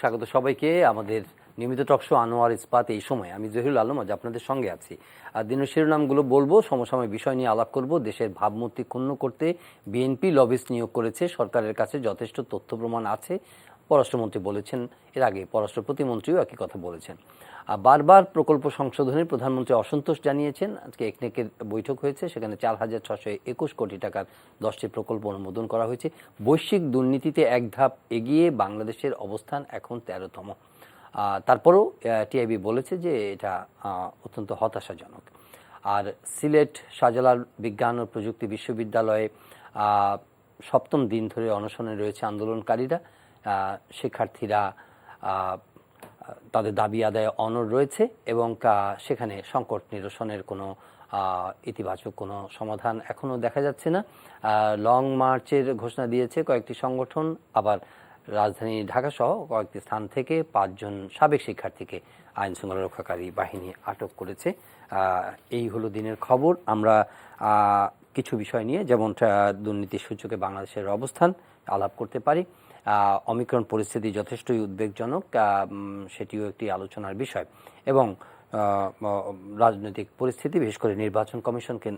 স্বাগত সবাইকে আমাদের নিয়মিত টকশো আনোয়ার ইস্পাত। এই সময় আমি জহিরুল আলম আজ আপনাদের সঙ্গে আছি। আর দিনের শিরোনামগুলো বলবো, সমসাময়িক বিষয় নিয়ে আলাপ করব। দেশের ভাবমূর্তি ক্ষুণ্ণ করতে বিএনপি লবিস্ট নিয়োগ করেছে, সরকারের কাছে যথেষ্ট তথ্য প্রমাণ আছে পররাষ্ট্রমন্ত্রী বলেছেন। এর আগে পররাষ্ট্র প্রতিমন্ত্রীও একই কথা বলেছেন। বারবার প্রকল্প সংশোধনে প্রধানমন্ত্রী অসন্তোষ জানিয়েছেন। আজকে একনেকের বৈঠক হয়েছে, সেখানে 4,621 কোটি টাকার 10টি প্রকল্প অনুমোদন করা হয়েছে। বৈশ্বিক দুর্নীতিতে এক ধাপ এগিয়ে বাংলাদেশের অবস্থান এখন 13তম। তারপরেও টিআইবি বলেছে যে এটা অত্যন্ত হতাশাজনক। আর সিলেট শাহজালাল বিজ্ঞান ও প্রযুক্তি বিশ্ববিদ্যালয়ে 7ম দিন ধরে অনশনে রয়েছে আন্দোলনকারীরা। শিক্ষার্থীরা তাদের দাবি আদায়ে অনড় রয়েছে এবং সেখানে সংকট নিরসনের কোনো ইতিবাচক কোনো সমাধান এখনও দেখা যাচ্ছে না। লং মার্চের ঘোষণা দিয়েছে কয়েকটি সংগঠন, আবার রাজধানী ঢাকাসহ কয়েকটি স্থান থেকে 5 জন সাবেক শিক্ষার্থীকে আইন শৃঙ্খলা রক্ষাকারী বাহিনী আটক করেছে। এই হলো দিনের খবর। আমরা কিছু বিষয় নিয়ে, যেমন দুর্নীতির সূচকে বাংলাদেশের অবস্থান, আলাপ করতে পারি। অমিক্রণ পরিস্থিতি যথেষ্টই উদ্বেগজনক, সেটিও একটি আলোচনার বিষয়। এবং রাজনৈতিক পরিস্থিতি, বিশেষ করে নির্বাচন কমিশনকে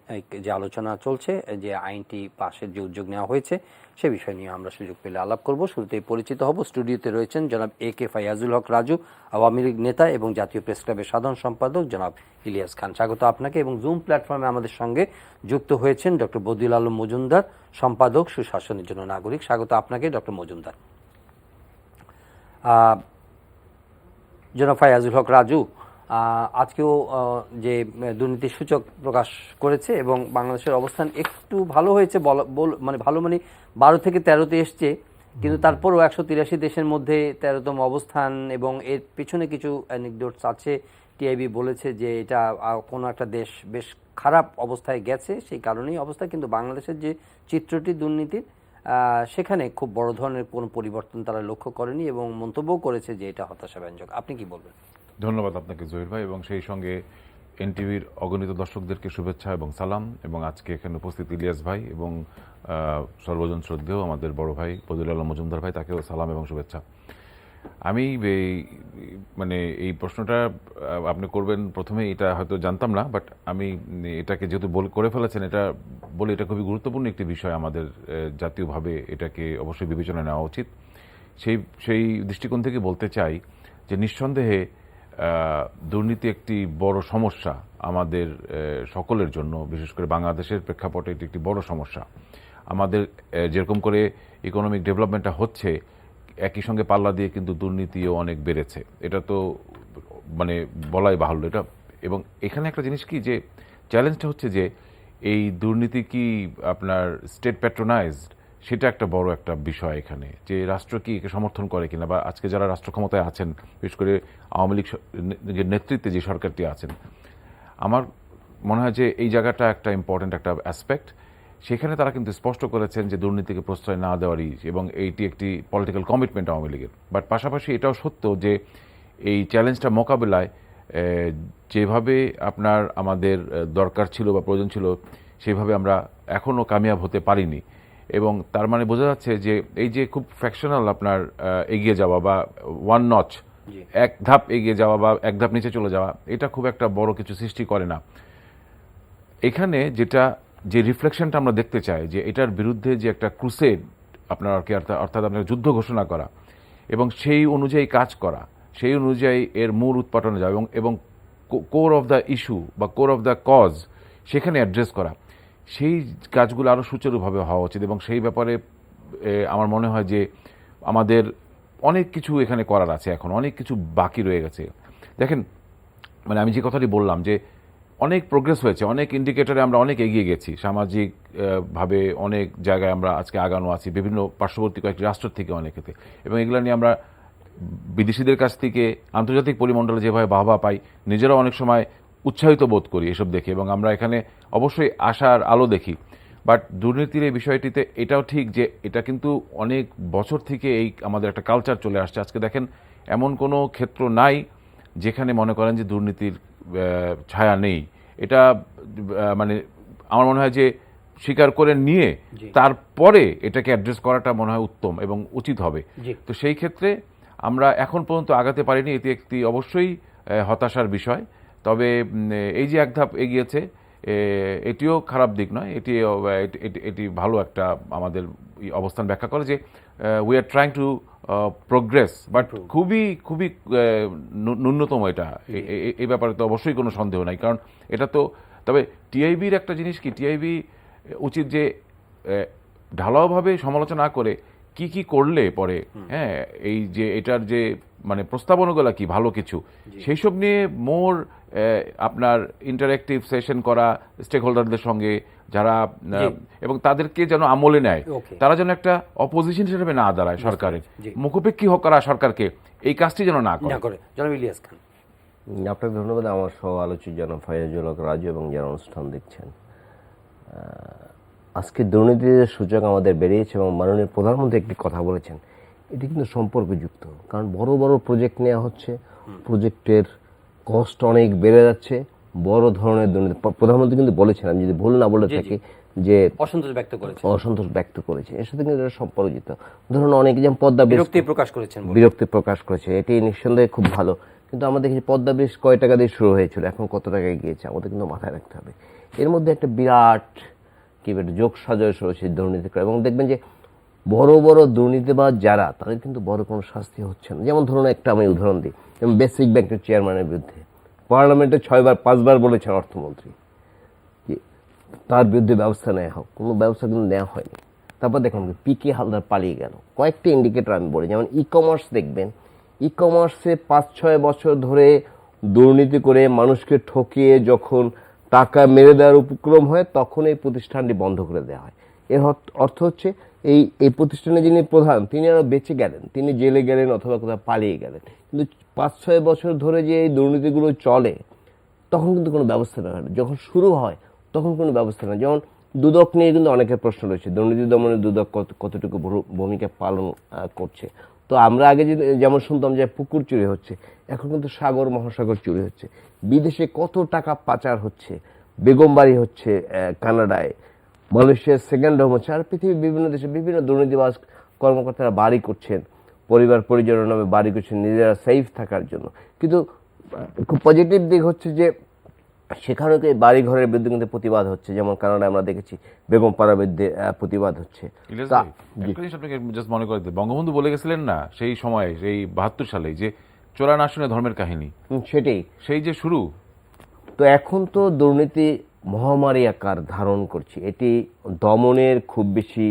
যে আলোচনা চলছে, যে আইনটি পাশের যে উদ্যোগ নেওয়া হয়েছে, সে বিষয় নিয়ে আমরা সুযোগ পেলে আলাপ করব। শুরুতেই পরিচিত হব। স্টুডিওতে রয়েছেন জনাব AK ফাইয়াজুল হক রাজু, আওয়ামী লীগ নেতা এবং জাতীয় প্রেস ক্লাবের সাধারণ সম্পাদক জনাব ইলিয়াস খান। স্বাগত আপনাকে। এবং জুম প্ল্যাটফর্মে আমাদের সঙ্গে যুক্ত হয়েছেন ডক্টর বদিউল আলম মজুমদার, সম্পাদক সুশাসনের জন্য নাগরিক। স্বাগত আপনাকে ডক্টর মজুমদার। জনাব ফাইয়াজুল হক রাজু, আজকেও যে দুর্নীতির সূচক প্রকাশ করেছে এবং বাংলাদেশের অবস্থান একটু ভালো হয়েছে, মানে ভালো মানে 12 থেকে 13তে এসছে, কিন্তু তারপরও 183 দেশের মধ্যে 13তম অবস্থান। এবং এর পিছনে কিছু অ্যানেকডোটস আছে। টিআইবি বলেছে যে এটা কোনো একটা দেশ বেশ খারাপ অবস্থায় গেছে, সেই কারণেই অবস্থা। কিন্তু বাংলাদেশের যে চিত্রটি দুর্নীতির, সেখানে খুব বড় ধরনের কোনো পরিবর্তন তারা লক্ষ্য করেনি এবং মন্তব্যও করেছে যে এটা হতাশাব্যঞ্জক। আপনি কি বলবেন? ধন্যবাদ আপনাকে জহির ভাই, এবং সেই সঙ্গে এনটিভির অগণিত দর্শকদেরকে শুভেচ্ছা এবং সালাম। এবং আজকে এখানে উপস্থিত ইলিয়াস ভাই এবং সর্বজন শ্রদ্ধেয় আমাদের বড় ভাই বদিউল আলম মজুমদার ভাই, তাকেও সালাম এবং শুভেচ্ছা। আমি মানে এই প্রশ্নটা আপনি করবেন প্রথমে, এটা হয়তো জানতাম না, বাট আমি এটাকে যেহেতু করে ফেলেছেন, এটা বলে এটা খুবই গুরুত্বপূর্ণ একটি বিষয়। আমাদের জাতীয়ভাবে এটাকে অবশ্যই বিবেচনায় নেওয়া উচিত। সেই দৃষ্টিকোণ থেকে বলতে চাই যে নিঃসন্দেহে দুর্নীতি একটি বড় সমস্যা আমাদের সকলের জন্য, বিশেষ করে বাংলাদেশের প্রেক্ষাপটে এটি একটি বড় সমস্যা। আমাদের যেরকম করে ইকোনমিক ডেভেলপমেন্টটা হচ্ছে, একই সঙ্গে পাল্লা দিয়ে কিন্তু দুর্নীতিও অনেক বেড়েছে, এটা তো মানে বলাই বাহুল্য এটা। এবং এখানে একটা জিনিস কি, যে চ্যালেঞ্জটা হচ্ছে যে এই দুর্নীতি কি আপনার স্টেট প্যাট্রোনাইজড, সেটা একটা বড় একটা বিষয় এখানে, যে রাষ্ট্র কি একে সমর্থন করে কিনা, বা আজকে যারা রাষ্ট্র ক্ষমতায় আছেন, বিশেষ করে আওয়ামী লীগ নেতৃত্বে যে সরকারটি আছেন, আমার মনে হয় যে এই জায়গাটা একটা ইম্পর্টেন্ট একটা অ্যাসপেক্ট। সেখানে তারা কিন্তু স্পষ্ট করেছেন যে দুর্নীতিকে প্রশ্রয় না দেওয়ারই, এবং এইটি একটি পলিটিক্যাল কমিটমেন্ট আওয়ামী লীগের। বাট পাশাপাশি এটাও সত্য যে এই চ্যালেঞ্জটা মোকাবিলায় যেভাবে আপনার আমাদের দরকার ছিল বা প্রয়োজন ছিল, সেভাবে আমরা এখনও কামিয়াব হতে পারিনি। এবং তার মানে বোঝা যাচ্ছে যে এই যে খুব ফ্র্যাকশনাল আপনার এগিয়ে যাওয়া, বা ওয়ান নচ, এক ধাপ এগিয়ে যাওয়া বা এক ধাপ নিচে চলে যাওয়া, এটা খুব একটা বড় কিছু সৃষ্টি করে না। এখানে যে রিফ্লেকশনটা আমরা দেখতে চাই, যে এটার বিরুদ্ধে যে একটা ক্রুসেড আপনার অর্থাৎ আপনার যুদ্ধ ঘোষণা করা এবং সেই অনুযায়ী কাজ করা, সেই অনুযায়ী এর মূল উৎপাটনে যাওয়া এবং কোর অফ দ্য ইস্যু বা কোর অফ দ্য কজ সেখানে অ্যাড্রেস করা, সেই কাজগুলো আরও সুচারুভাবে হওয়া উচিত। এবং সেই ব্যাপারে আমার মনে হয় যে আমাদের অনেক কিছু এখানে করার আছে, এখন অনেক কিছু বাকি রয়ে গেছে। দেখেন, মানে আমি যে কথাটি বললাম যে অনেক প্রোগ্রেস হয়েছে, অনেক ইন্ডিকেটরে আমরা অনেক এগিয়ে গেছি, সামাজিকভাবে অনেক জায়গায় আমরা আজকে আগানো আছি, বিভিন্ন পার্শ্ববর্তী কয়েকটি রাষ্ট্র থেকে অনেকেতে। এবং এগুলো নিয়ে আমরা বিদেশিদের কাছ থেকে আন্তর্জাতিক পরিমণ্ডলে যেভাবে বাহবা পাই, নিজেরাও অনেক সময় উৎসাহিত বোধ করি এসব দেখে, এবং আমরা এখানে অবশ্যই আশার আলো দেখি। বাট দুর্নীতির এই বিষয়টিতে এটাও ঠিক যে এটা কিন্তু অনেক বছর থেকে এই আমাদের একটা কালচার চলে আসছে। আজকে দেখেন, এমন কোনো ক্ষেত্র নাই যেখানে মনে করেন যে দুর্নীতির ছায়া নেই। এটা মানে আমার মনে হয় যে স্বীকার করে নিয়ে তারপরে এটাকে অ্যাড্রেস করাটা মনে হয় উত্তম এবং উচিত হবে। তো সেই ক্ষেত্রে আমরা এখন পর্যন্ত আগাতে পারিনি, এটি একটি অবশ্যই হতাশার বিষয়। তবে এই যে এক ধাপ এগিয়েছে, এটিও খারাপ দিক নয়, এটি ভালো একটা আমাদের অবস্থান ব্যাখ্যা করে যে we are trying to progress, but খুবই খুবই ন্যূনতম এটা। এই ব্যাপারে তো অবশ্যই কোনো সন্দেহ নাই, কারণ এটা তো, তবে টিআইবির একটা জিনিস কি, টিআইবি উচিত যে ঢালাওভাবে সমালোচনা করে কি কি করলে পরে, হ্যাঁ, এই যে এটার যে মানে প্রস্তাবনাগুলো কি ভালো কিছু, সেই সব নিয়ে মোর আপনার ইন্টারেক্টিভ সেশন করা স্টেক হোল্ডারদের সঙ্গে, যারা এবং তাদেরকে যেন আমলে নেয়, তারা যেন একটা অপোজিশন হিসেবে না দাঁড়ায় সরকারের, মুখোপেক্ষী হোক করা সরকারকে, এই কাজটি যেন না করে। জনাব ইলিয়াস খান। আপনাকে ধন্যবাদ। আমার সহ আলোচক জনাব ফাইজুল হক রাজু এবং যারা অনুষ্ঠান দেখছেন, আজকে দুর্নীতির সূচক আমাদের বেরিয়েছে এবং মাননীয় প্রধানমন্ত্রী একটি কথা বলেছেন, এটি কিন্তু সম্পর্কযুক্ত। কারণ বড় বড় প্রজেক্ট নেওয়া হচ্ছে, প্রজেক্টের কস্ট অনেক বেড়ে যাচ্ছে, বড় ধরনের দুর্নীতি। প্রধানমন্ত্রী কিন্তু বলেছেন, আমি যদি ভুল না বলে থাকি, যে অসন্তোষ ব্যক্ত করেছে, এর সাথে কিন্তু এটা সম্পর্কিত। ধরুন অনেকে যেমন পদ্মা বিরক্তি প্রকাশ করেছে, এটি নিঃসন্দেহে খুব ভালো। কিন্তু আমরা দেখেছি পদ্মা ব্রিজ কয় টাকা দিয়ে শুরু হয়েছিল, এখন কত টাকায় গিয়েছে, আমাদের কিন্তু মাথায় রাখতে হবে। এর মধ্যে একটা বিরাট যোগ সাজয় রয়েছে দুর্নীতি করে। এবং দেখবেন যে বড় বড় দুর্নীতিবাজ যারা, তাদের কিন্তু বড় কোনো শাস্তি হচ্ছে না। যেমন ধরুন একটা আমি উদাহরণ দিই, যেমন বেসিক ব্যাংকের চেয়ারম্যানের বিরুদ্ধে পার্লামেন্টে 6-5 বলেছেন অর্থমন্ত্রী যে তার বিরুদ্ধে ব্যবস্থা নেওয়া হোক, কোনো ব্যবস্থা কিন্তু নেওয়া হয়নি। তারপর দেখুন পিকে হালদার পালিয়ে গেল। কয়েকটি ইন্ডিকেটর আমি বলি, যেমন ই কমার্স দেখবেন, ই কমার্সে 5-6 বছর ধরে দুর্নীতি করে মানুষকে ঠকিয়ে যখন টাকা মেরে দেওয়ার উপক্রম হয়, তখন এই প্রতিষ্ঠানটি বন্ধ করে দেওয়া হয়। এর অর্থ হচ্ছে এই প্রতিষ্ঠানে যিনি প্রধান, তিনি আরও বেঁচে গেলেন, তিনি জেলে গেলেন অথবা কোথাও পালিয়ে গেলেন। কিন্তু 5-6 বছর ধরে যে এই দুর্নীতিগুলো চলে, তখন কিন্তু কোনো ব্যবস্থা নেওয়া হয় না। যখন শুরু হয় তখন কোনো ব্যবস্থা নেই। যেমন দুদক নিয়ে কিন্তু অনেকের প্রশ্ন রয়েছে, দুর্নীতি দমনে দুদক কতটুকু ভূমিকা পালন করছে। তো আমরা আগে যেমন শুনতাম যে পুকুর চুরি হচ্ছে, এখন কিন্তু সাগর মহাসাগর চুরি হচ্ছে। বিদেশে কত টাকা পাচার হচ্ছে, বেগমবাড়ি হচ্ছে কানাডায়, মালয়েশিয়ার সেকেন্ড হোম হচ্ছে, আর পৃথিবীর বিভিন্ন দেশে বিভিন্ন দুর্নীতিবাজ কর্মকর্তারা বাড়ি করছেন, পরিবার পরিজনের নামে বাড়ি করছেন নিজেরা সেফ থাকার জন্য। কিন্তু খুব পজিটিভ দিক হচ্ছে যে সেখানে বাড়ি ঘরের বিরুদ্ধে কিন্তু প্রতিবাদ হচ্ছে, যেমন কানাডায় আমরা দেখেছি বেগম পাড়ার বিরুদ্ধে প্রতিবাদ হচ্ছে। মনে করে বঙ্গবন্ধু বলে গেছিলেন না সেই সময়, সেই 72 সালে, যে চোরা না শুনে ধর্মের কাহিনী, সেটাই সেই যে শুরু। তো এখন তো দুর্নীতি মহামারী আকার ধারণ করছে, এটি দমনের খুব বেশি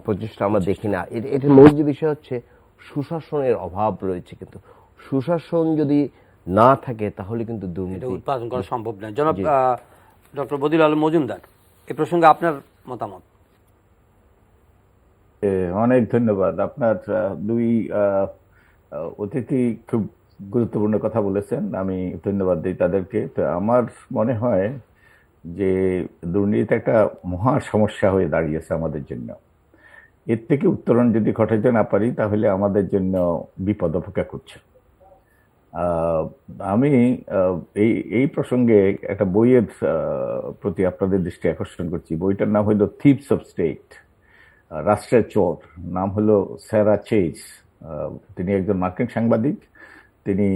প্রচেষ্টা আমরা দেখি না। এটির মূল যে বিষয় হচ্ছে সুশাসনের অভাব রয়েছে। কিন্তু সুশাসন যদি না থাকে তাহলে কিন্তু দুর্নীতি উৎপাদন করা সম্ভব নয়। জনাব ডক্টর বদিউল আলম মজুমদার, এ প্রসঙ্গে আপনার মতামত। অনেক ধন্যবাদ। আপনার দুই অতিথি খুব গুরুত্বপূর্ণ কথা বলেছেন, আমি ধন্যবাদ দিই তাদেরকে। তো আমার মনে হয় যে দুর্নীতি একটা মহা সমস্যা হয়ে দাঁড়িয়েছে আমাদের জন্য। এর থেকে উত্তরণ যদি ঘটাতে না পারি তাহলে আমাদের জন্য বিপদ অপেক্ষা করছে। আমি এই প্রসঙ্গে একটা বইয়ের প্রতি আপনাদের দৃষ্টি আকর্ষণ করছি। বইটার নাম হলো থিপস অফ স্টেট, রাষ্ট্রের চোর। নাম হলো স্যারা চেজ। তিনি একজন মার্কিন সাংবাদিক, তিনি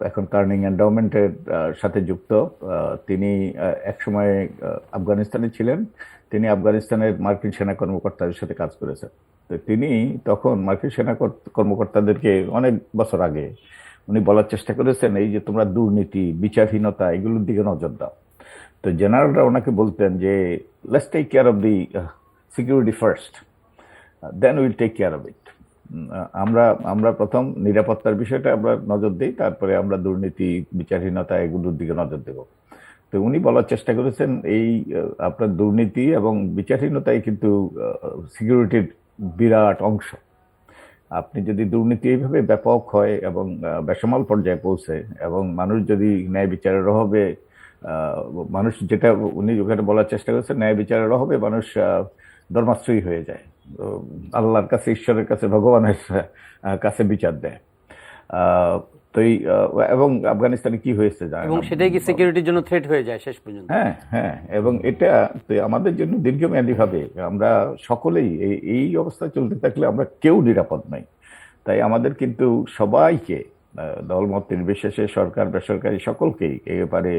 এখন কার্নিং এন্ডাওমেন্টের সাথে যুক্ত। তিনি একসময় আফগানিস্তানে ছিলেন, তিনি আফগানিস্তানের মার্কিন সেনা কর্মকর্তাদের সাথে কাজ করেছেন। তো তিনি তখন মার্কিন সেনা কর্মকর্তাদেরকে অনেক বছর আগে উনি বলার চেষ্টা করেছেন, এই যে তোমরা দুর্নীতি, বিচারহীনতা, এগুলোর দিকে নজর দাও। তো জেনারেলরা ওনাকে বলতেন যে let's take care of the security first, then will take care of it. আমরা প্রথম নিরাপত্তার বিষয়টা আমরা নজর দিই, তারপরে আমরা দুর্নীতি, বিচারহীনতা এগুলোর দিকে নজর দেব। তো উনি বলার চেষ্টা করেছেন এই আপনার দুর্নীতি এবং বিচারহীনতাই কিন্তু সিকিউরিটির বিরাট অংশ। আপনি যদি দুর্নীতি এইভাবে ব্যাপক হয় এবং বেসামাল পর্যায়ে পৌঁছে, এবং মানুষ যদি ন্যায় বিচারের অভাবে, মানুষ যেটা উনি ওখানে বলার চেষ্টা করেছেন, ন্যায় বিচারের অভাবে মানুষ ধর্মাশ্রয়ী হয়ে যায়, আল্লাহর কাছে, ঈশ্বরের কাছে, ভগবানের কাছে বিচার দেয়। তো এবং আফগানিস্তানে কি হয়েছে জানেন, এবং সেটাই কি সিকিউরিটির জন্য থ্রেট হয়ে যায় শেষ পর্যন্ত। হ্যাঁ, এবং এটা আমাদের জন্য দীর্ঘমেয়াদী ভাবে আমরা সকলেই এই অবস্থা চলতে থাকলে আমরা কেউ নিরাপদ নই। তাই আমাদের কিন্তু সবাইকে দলমত নির্বিশেষে সরকার বেসরকারি সকলকেই এই ব্যাপারে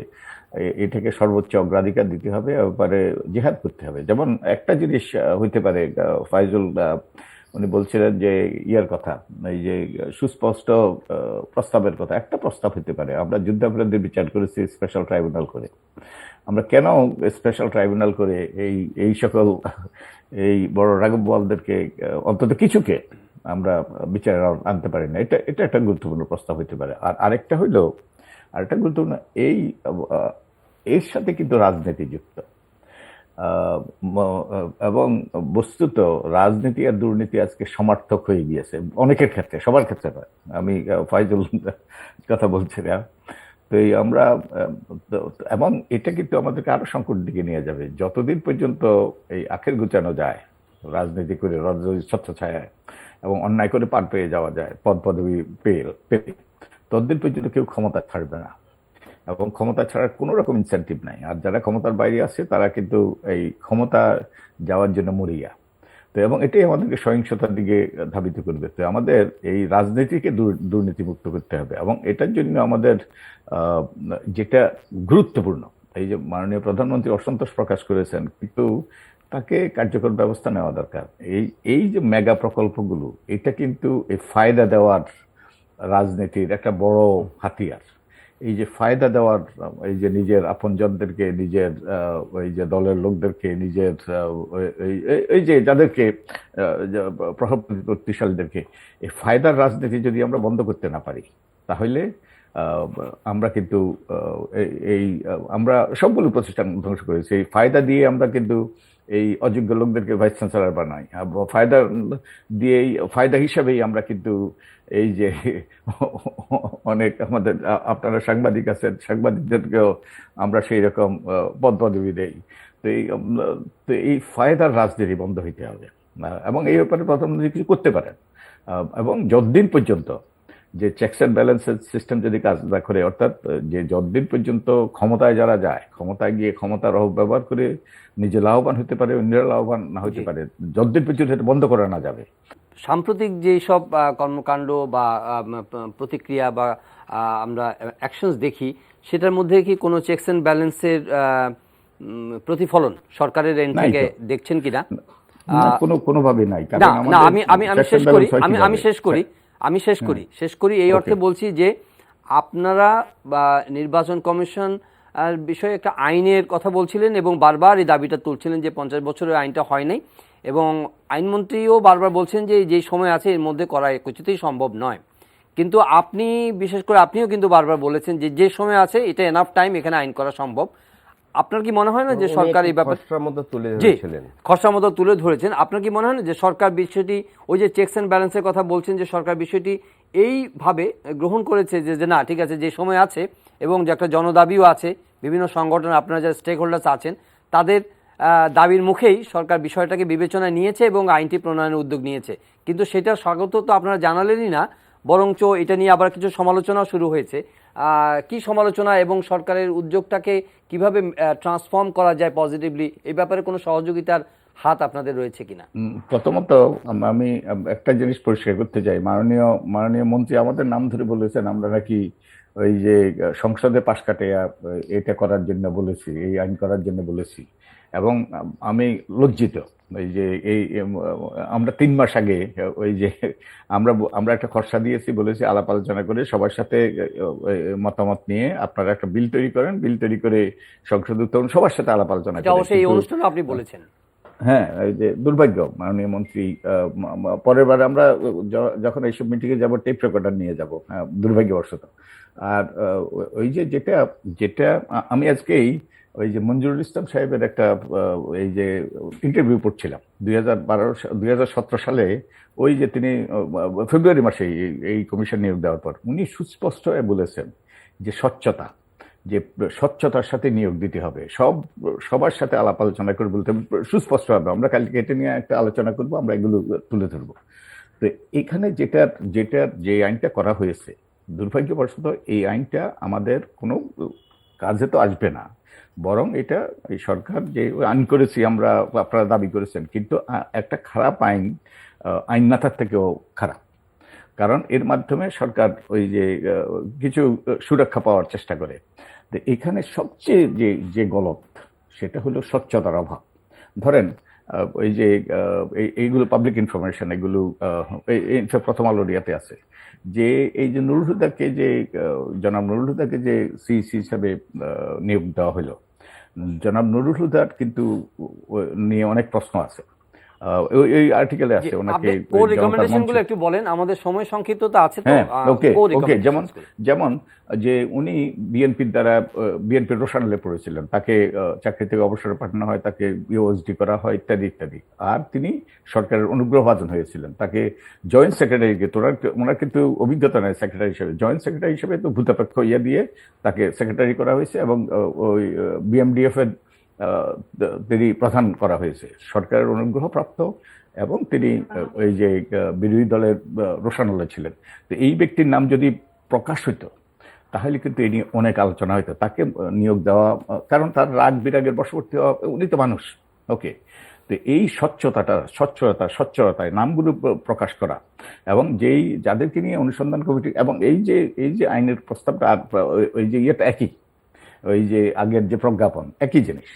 এটাকে সর্বোচ্চ অগ্রাধিকার দিতে হবে, এ ব্যাপারে জিহাদ করতে হবে। যেমন একটা জিনিস হইতে পারে, ফাইজুল উনি বলছিলেন যে ইয়ার কথা, এই যে সুস্পষ্ট প্রস্তাবের কথা, একটা প্রস্তাব হতে পারে, আমরা যুদ্ধাপরাধীদের বিচার করেছি স্পেশাল ট্রাইব্যুনাল করে, আমরা কেন স্পেশাল ট্রাইব্যুনাল করে এই সকল এই বড় রাঘব বোয়ালদেরকে অন্তত কিছুকে আমরা বিচারে আনতে পারি না? এটা একটা গুরুত্বপূর্ণ প্রস্তাব হইতে পারে। আর আরেকটা গুরুত্বপূর্ণ, এর সাথে কিন্তু রাজনীতি যুক্ত, এবং বস্তুত রাজনীতি আর দুর্নীতি আজকে সমার্থক হয়ে গিয়েছে অনেকের ক্ষেত্রে, সবার ক্ষেত্রে নয়। আমি ফাইজুল কথা বলছি না। তো এই আমরা এবং এটা কিন্তু আমাদেরকে আরো সংকট দিকে নিয়ে যাবে যতদিন পর্যন্ত এই আখের গুচানো যায় রাজনীতি করে, রাজনৈতিক ছত্রছায়ায়, এবং অন্যায় করে পার পেয়ে যাওয়া যায়, পদ পদবি পেয়ে ততদিন পর্যন্ত কেউ ক্ষমতা ছাড়বে না, এবং ক্ষমতা ছাড়ার কোনো রকম ইনসেন্টিভ নাই। আর যারা ক্ষমতার বাইরে আছে তারা কিন্তু এই ক্ষমতা যাওয়ার জন্য মরিয়া। তো এবং এটাই আমাদেরকে সহিংসতার দিকে ধাবিত করবে। তো আমাদের এই রাজনীতিকে দুর্নীতিমুক্ত করতে হবে, এবং এটার জন্য আমাদের যেটা গুরুত্বপূর্ণ, এই যে মাননীয় প্রধানমন্ত্রী অসন্তোষ প্রকাশ করেছেন, কিন্তু তাকে কার্যকর ব্যবস্থা নেওয়া দরকার। এই যে মেগা প্রকল্পগুলো, এটা কিন্তু এই ফায়দা দেওয়ার রাজনীতির একটা বড় হাতিয়ার। এই যে ফায়দা দেওয়ার, এই যে নিজের আপনজনদেরকে, নিজের ওই যে দলের লোকদেরকে, নিজের এই যে যাদেরকে প্রভাবশালীদেরকে, এই ফায়দার রাজনীতি যদি আমরা বন্ধ করতে না পারি, তাহলে আমরা কিন্তু আমরা সবগুলো প্রতিষ্ঠান ধ্বংস করেছি। এই ফায়দা দিয়ে আমরা কিন্তু এই অযোগ্য লোকদেরকে ভাইস চ্যান্সেলর বানাই, ফায়দা দিয়েই, ফায়দা হিসাবেই আমরা কিন্তু এই যে অনেক আমাদের, আপনারা সাংবাদিক আছেন, সাংবাদিকদেরকেও আমরা সেই রকম পদ পদবি দেই। তো এই ফায়দার রাজনীতি বন্ধ হইতে হবে, এবং এই ব্যাপারে প্রধানমন্ত্রী কিছু করতে পারেন। এবং যতদিন পর্যন্ত যে চেকস অ্যান্ড ব্যালেন্সের সিস্টেম যদি কাজ না করে, অর্থাৎ যে যতদিন পর্যন্ত ক্ষমতায় যারা যায়, ক্ষমতায় গিয়ে ক্ষমতার ব্যবহার করে নিজে লাভবান হতে পারে, অন্যরা লাভবান না হতে পারে, যতদিন পর্যন্ত এটা বন্ধ করা না যাবে। সাম্প্রতিক যেসব কর্মকাণ্ড বা প্রতিক্রিয়া বা আমরা অ্যাকশনস দেখি, সেটার মধ্যে কি কোনো চেকস অ্যান্ড ব্যালেন্সের প্রতিফলন সরকারের এন্ড থেকে দেখছেন কিনা? কোনোভাবে নাই। না, আমি শেষ করি এই অর্থে বলছি যে আপনারা বা নির্বাচন কমিশন বিষয়ে একটা আইনের কথা বলছিলেন এবং বারবার এই দাবিটা তুলছিলেন যে 50 বছরের আইনটা হয় নাই, এবং আইনমন্ত্রীও বারবার বলছেন যে যে সময় আছে এর মধ্যে করা কিছুতেই সম্ভব নয়। কিন্তু আপনি, বিশেষ করে আপনিও কিন্তু বারবার বলেছেন যে যে সময় আছে এটা এনাফ টাইম, এখানে আইন করা সম্ভব। আপনার কি মনে হয় না যে সরকার এই ব্যাপারে খসড়ার মতো তুলে ধরেছেন? আপনার কি মনে হয় না যে সরকার বিষয়টি, ওই যে চেকস অ্যান্ড ব্যালেন্সের কথা বলছেন, যে সরকার বিষয়টি এইভাবে গ্রহণ করেছে যে না, ঠিক আছে, যে সময় আছে, এবং যে একটা জনদাবিও আছে, বিভিন্ন সংগঠন, আপনারা যারা স্টেক হোল্ডার্স আছেন, তাদের দাবির মুখেই সরকার বিষয়টাকে বিবেচনায় নিয়েছে এবং আইনটি প্রণয়নের উদ্যোগ নিয়েছে। কিন্তু সেটা স্বাগত তো আপনারা জানালেনই না, বরঞ্চ এটা নিয়ে আবার কিছু সমালোচনাও শুরু হয়েছে। কি সমালোচনা, এবং সরকারের উদ্যোগটাকে কিভাবে ট্রান্সফর্ম করা যায় পজিটিভলি, এই ব্যাপারে কোনো সহযোগিতার হাত আপনাদের রয়েছে কিনা? প্রথমত আমি একটা জিনিস পরিষ্কার করতে চাই। মাননীয় মন্ত্রী আমাদের নাম ধরে বলেছেন আমরা নাকি ওই যে সংসদে পাশ কাটিয়ে এটা করার জন্য বলেছি, এই আইন করার জন্য বলেছি, এবং আমি লজ্জিত। এই যে আমরা 3 মাস আগে ওই যে আমরা একটা খসড়া দিয়েছি, বলেছি আলাপ আলোচনা করে সবার সাথে মতামত নিয়ে আপনারা একটা বিল তৈরি করেন, বিল তৈরি করে সংসদে উত্থাপন, সবার সাথে আলাপ আলোচনা করেন। অবশ্যই এই অনুষ্ঠানে আপনি বলেছেন। হ্যাঁ, এই যে দুর্ভাগ্য মাননীয় মন্ত্রী, পরের বার আমরা যখন এইসব মিটিংয়ে যাবো টেপ রেকর্ডার নিয়ে যাব, দুর্ভাগ্যবশত। আর ওই যে যেটা আমি আজকেই ওই যে মঞ্জুরুল ইসলাম সাহেবের একটা এই যে ইন্টারভিউ পড়ছিলাম 2017 সালে, ওই যে তিনি ফেব্রুয়ারি মাসে এই কমিশন নিয়োগ দেওয়ার পর উনি সুস্পষ্ট হয়ে বলেছেন যে স্বচ্ছতার সাথে নিয়োগ দিতে হবে, সবার সাথে আলাপ আলোচনা করে বলতে হবে সুস্পষ্ট হবে। আমরা কালকে এটা নিয়ে একটা আলোচনা করব, আমরা এগুলো তুলে ধরবো। তো এখানে যে আইনটা করা হয়েছে, দুর্ভাগ্যবশত এই আইনটা আমাদের কোনো কাজে তো আসবে না, বরং এটা এই সরকার যে আইন করেছি আমরা, আপনারা দাবি করেছেন, কিন্তু একটা খারাপ আইন আইন না থাকার থেকেও খারাপ। কারণ এর মাধ্যমে সরকার ওই যে কিছু সুরক্ষা পাওয়ার চেষ্টা করে। তো এখানে সবচেয়ে যে যে গলত সেটা হলো স্বচ্ছতার অভাব। ধরেন ওই যে এইগুলো পাবলিক ইনফরমেশন, এগুলো প্রথম আলোর ইয়াতে আছে যে এই যে নুরুল হুদাকে যে জনাব নুরুল হুদাকে যে সিইসি হিসাবে নিয়োগ দেওয়া হলো, জনাব নুরুল হুদার কিন্তু নিয়ে অনেক প্রশ্ন আছে। এই আর্টিকেলে আছে ওনাকে রিকমেন্ডেশনগুলো একটু বলেন, আমাদের সময় সংক্ষিপ্ততা আছে তো। হ্যাঁ, ওকে ওকে, যেমন যে উনি বিএনপির দ্বারা বিএনপির রোশানলে পড়েছিলেন, তাকে চাকরি থেকে অবসরে পাঠানো হয়, তাকে ইউএসডি করা হয় ইত্যাদি ইত্যাদি। আর তিনি সরকারের অনুগ্রহভাজন হয়েছিলেন, তাকে জয়েন্ট সেক্রেটারিকে ওনার কিন্তু অভিজ্ঞতা নেই সেক্রেটারি হিসেবে, জয়েন্ট সেক্রেটারি হিসেবে তো ভূতাপেক্ষ ইয়ে দিয়ে তাকে সেক্রেটারি করা হয়েছে এবং ওই বিএমডিএফ এর তিনি প্রধান করা হয়েছে, সরকারের অনুগ্রহপ্রাপ্ত, এবং তিনি ওই যে বিরোধী দলের রোশানলে ছিলেন। তো এই ব্যক্তির নাম যদি প্রকাশ হইতো তাহলে কিন্তু এই নিয়ে অনেক আলোচনা হইতো। তাকে নিয়োগ দেওয়া, কারণ তার রাগ বিরাগের বশবর্তী হওয়া, উনি তো মানুষ। ওকে, তো এই স্বচ্ছতায় নামগুলো প্রকাশ করা, এবং যেই যাদেরকে নিয়ে অনুসন্ধান কমিটি, এবং এই যে আইনের প্রস্তাবটা ওই যে ইয়েটা একই, ওই যে আগের যে প্রজ্ঞাপন একই জিনিস,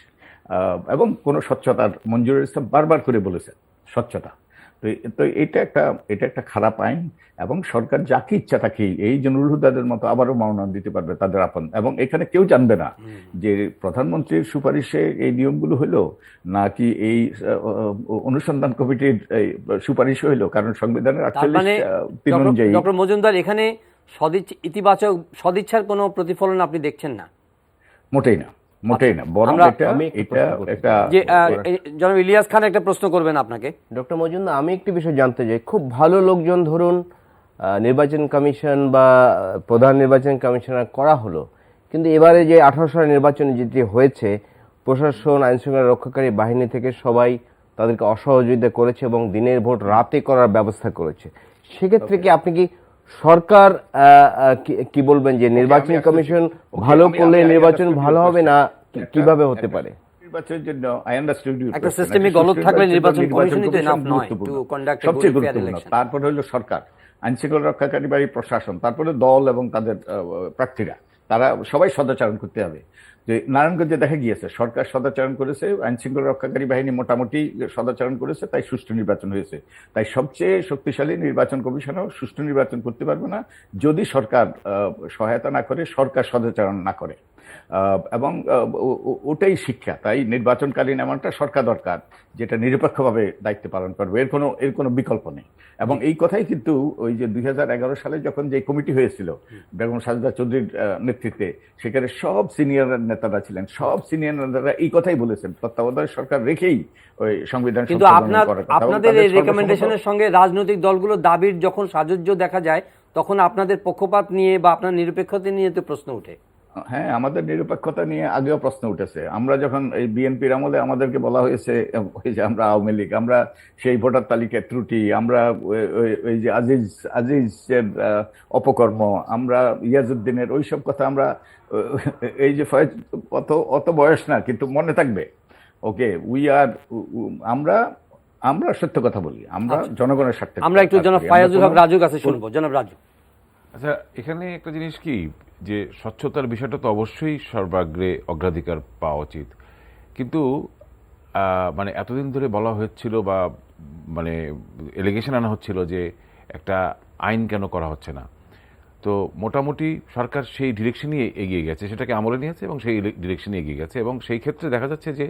এবং কোন স্বচ্ছতার মঞ্জুরুল ইসলাম বারবার করে বলেছেন স্বচ্ছতা। তো এটা একটা খারাপ আইন, এবং সরকার যাকে ইচ্ছা তাকেই এই যে নুরুল হুদাদের মতো আবারও মনোনয়ন দিতে পারবে তাদের আপন, এবং এখানে কেউ জানবে না যে প্রধানমন্ত্রীর সুপারিশে এই নিয়মগুলো হইলো নাকি এই অনুসন্ধান কমিটির সুপারিশ হইলো, কারণ সংবিধানের 48 অনুযায়ী। ডক্টর মজুমদার, এখানে ইতিবাচক সদিচ্ছার কোনো প্রতিফলন আপনি দেখছেন না? মোটেই না, বরং এটা একটা। জনাব ইলিয়াস খান একটা প্রশ্ন করবেন আপনাকে। ডক্টর মজুমদার, আমি একটি বিষয় জানতে চাই। খুব ভালো লোকজন ধরুন নির্বাচন কমিশন বা প্রধান নির্বাচন কমিশনার করা হলো, কিন্তু এবারে যে 18 সালের নির্বাচনে যেটি হয়েছে, প্রশাসন, আইনশৃঙ্খলা রক্ষাকারী বাহিনী থেকে সবাই তাদেরকে অসহযোগিতা করেছে এবং দিনের ভোট রাতে করার ব্যবস্থা করেছে। সেক্ষেত্রে কি আপনি কি সরকার কি বলবেন যে নির্বাচন কমিশন ভালো করলে নির্বাচন ভালো হবে, না কিভাবে হতে পারে? নির্বাচনের জন্য একটা সিস্টেমিক গলত থাকলে নির্বাচন কমিশনই তো এনাফ নয় টু কন্ডাক্ট সবচেয়ে গুরুত্বপূর্ণ। তারপরে হলো সরকার, আইনশৃঙ্খলা রক্ষাকারী বাহিনী, প্রশাসন, তারপরে দল এবং তাদের প্রার্থীরা, তারা সবাই সদাচরণ করতে হবে। যে নারায়ণগঞ্জে দেখা গিয়েছে সরকার সদাচরণ করেছে, আইনশৃঙ্খলা রক্ষাকারী বাহিনী মোটামুটি সদাচরণ করেছে, তাই সুষ্ঠু নির্বাচন হয়েছে। তাই সবচেয়ে শক্তিশালী নির্বাচন কমিশনও সুষ্ঠু নির্বাচন করতে পারবে না যদি সরকার সহায়তা না করে, সরকার সদাচরণ না করে, এবং ওটাই শিক্ষা। তাই নির্বাচনকালীন এমনটা সরকার দরকার যেটা নিরপেক্ষভাবে দায়িত্ব পালন করবে, এর কোনো বিকল্প নেই। এবং এই কথাই কিন্তু ওই যে 2011 সালে যখন যে কমিটি হয়েছিল বেগম সাজেদা চৌধুরীর নেতৃত্বে, সেখানে সব সিনিয়র নেতারা ছিলেন, সব সিনিয়র নেতারা এই কথাই বলেছেন, তত্ত্বাবধায়ক সরকার রেখেই ওই সংবিধান। কিন্তু আপনাদের এই রেকমেন্ডেশনের সঙ্গে রাজনৈতিক দলগুলোর দাবির যখন সাযুজ্য দেখা যায়, তখন আপনাদের পক্ষপাত নিয়ে বা আপনার নিরপেক্ষতা নিয়ে তো প্রশ্ন ওঠে। হ্যাঁ, আমাদের নিরপেক্ষতা নিয়ে আগেও প্রশ্ন উঠেছে। আমরা যখন এই বিএনপির আমলে আমাদেরকে বলা হয়েছে যে আমরা আওয়ামী লীগ, আমরা সেই ভোটার তালিকায় ত্রুটি, আমরা ওই যে আজিজের অপকর্ম, আমরা ইয়াজউদ্দিনের ওইসব কথা, আমরা এই যে অত বয়স না কিন্তু মনে থাকবে। ওকে, আমরা সত্য কথা বলি, আমরা জনগণের স্বার্থে। আমরা একটু জনাব ফায়াজুল হক রাজুর কাছে শুনবো। জনাব রাজু, আচ্ছা, এখানে একটা জিনিস কি, যে স্বচ্ছতার বিষয়টা তো অবশ্যই সর্বাগ্রে অগ্রাধিকার পাওয়া উচিত, কিন্তু মানে এতদিন ধরে বলা হচ্ছিল বা মানে এলিগেশন আনা হচ্ছিল যে একটা আইন কেন করা হচ্ছে না। তো মোটামুটি সরকার সেই ডিরেকশনই এগিয়ে গেছে, সেটাকে আমলে নিয়েছে এবং সেই ডিরেকশনে এগিয়ে গেছে, এবং সেই ক্ষেত্রে দেখা যাচ্ছে যে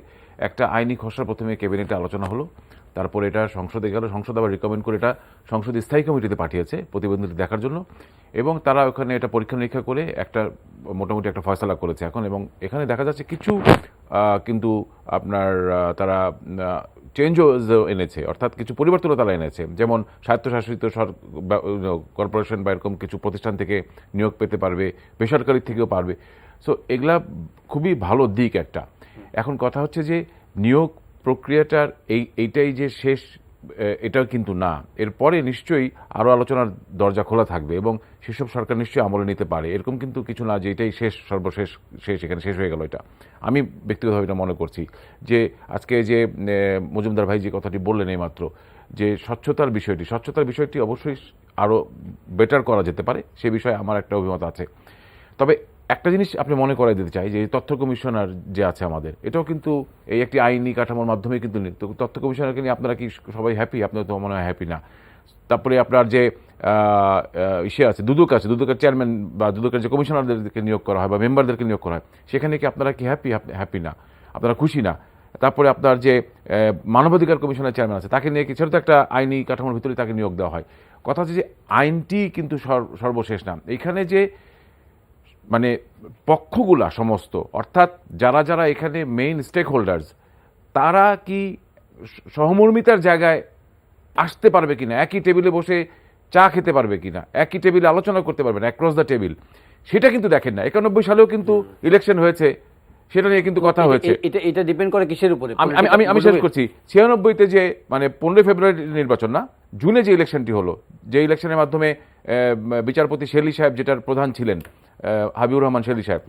একটা আইনি খসড়া প্রথমে ক্যাবিনেটে আলোচনা হলো, তারপরে এটা সংসদে গেল, সংসদ আবার রিকমেন্ড করে এটা সংসদ স্থায়ী কমিটিতে পাঠিয়েছে প্রতিবেদনটি দেখার জন্য, এবং তারা ওখানে এটা পরীক্ষা নিরীক্ষা করে একটা মোটামুটি একটা ফয়সালা করেছে এখন। এবং এখানে দেখা যাচ্ছে কিছু কিন্তু আপনার তারা চেঞ্জও এনেছে, অর্থাৎ কিছু পরিবর্তনও তারা এনেছে, যেমন স্বায়ত্তশাসিত কর্পোরেশন বা এরকম কিছু প্রতিষ্ঠান থেকে নিয়োগ পেতে পারবে, বেসরকারি থেকেও পারবে। সো এগুলা খুবই ভালো দিক একটা। এখন কথা হচ্ছে যে নিয়োগ প্রক্রিয়াটার এইটাই যে শেষ, এটাও কিন্তু না, এরপরে নিশ্চয়ই আরও আলোচনার দরজা খোলা থাকবে এবং সেসব সরকার নিশ্চয়ই আমলে নিতে পারে, এরকম কিন্তু কিছু না যে এটাই সর্বশেষ এখানে শেষ হয়ে গেল। এটা আমি ব্যক্তিগতভাবে এটা মনে করছি যে আজকে যে মজুমদার ভাই যে কথাটি বললেন এইমাত্র, যে স্বচ্ছতার বিষয়টি অবশ্যই আরও বেটার করা যেতে পারে সে বিষয়ে আমার একটা অভিমত আছে। তবে একটা জিনিস আপনি মনে করাই দিতে চাই যে তথ্য কমিশনার যে আছে আমাদের, এটাও কিন্তু এই একটি আইনি কাঠামোর মাধ্যমে কিন্তু তো তথ্য কমিশনারকে নিয়ে আপনারা কি সবাই হ্যাপি? আপনারা তো মনে হয় হ্যাপি না। তারপরে আপনার যে ইসে আছে, দুদকের চেয়ারম্যান বা দুদকের যে কমিশনারদেরকে নিয়োগ করা হয় বা মেম্বারদেরকে নিয়োগ করা হয়, সেখানে কি আপনারা কি হ্যাপি না? আপনারা খুশি না? তারপরে আপনার যে মানবাধিকার কমিশনের চেয়ারম্যান আছে, তাকে নিয়ে কি সেটা তো একটা আইনি কাঠামোর ভিতরে তাকে নিয়োগ দেওয়া হয়। কথা হচ্ছে যে আইনটি কিন্তু সর্বশেষ না এখানে, যে মানে পক্ষগুলা সমস্ত, অর্থাৎ যারা যারা এখানে মেইন স্টেক হোল্ডার্স, তারা কি সহমর্মিতার জায়গায় আসতে পারবে কিনা, একই টেবিলে বসে চা খেতে পারবে কিনা, একই টেবিলে আলোচনা করতে পারবে না অ্যাক্রস দ্য টেবিল, সেটা কিন্তু দেখেন না। 91 সালেও কিন্তু ইলেকশন হয়েছে, সেটা নিয়ে কিন্তু কথা হয়েছে। এটা ডিপেন্ড করে কিসের উপরে? আমি শেষ করছি। 96-তে যে মানে 15 ফেব্রুয়ারি নির্বাচন না, জুনে যে ইলেকশনটি হলো, যে ইলেকশনের মাধ্যমে বিচারপতি শেলী সাহেব যেটার প্রধান ছিলেন, হাবিবুর রহমান শেলী সাহেব,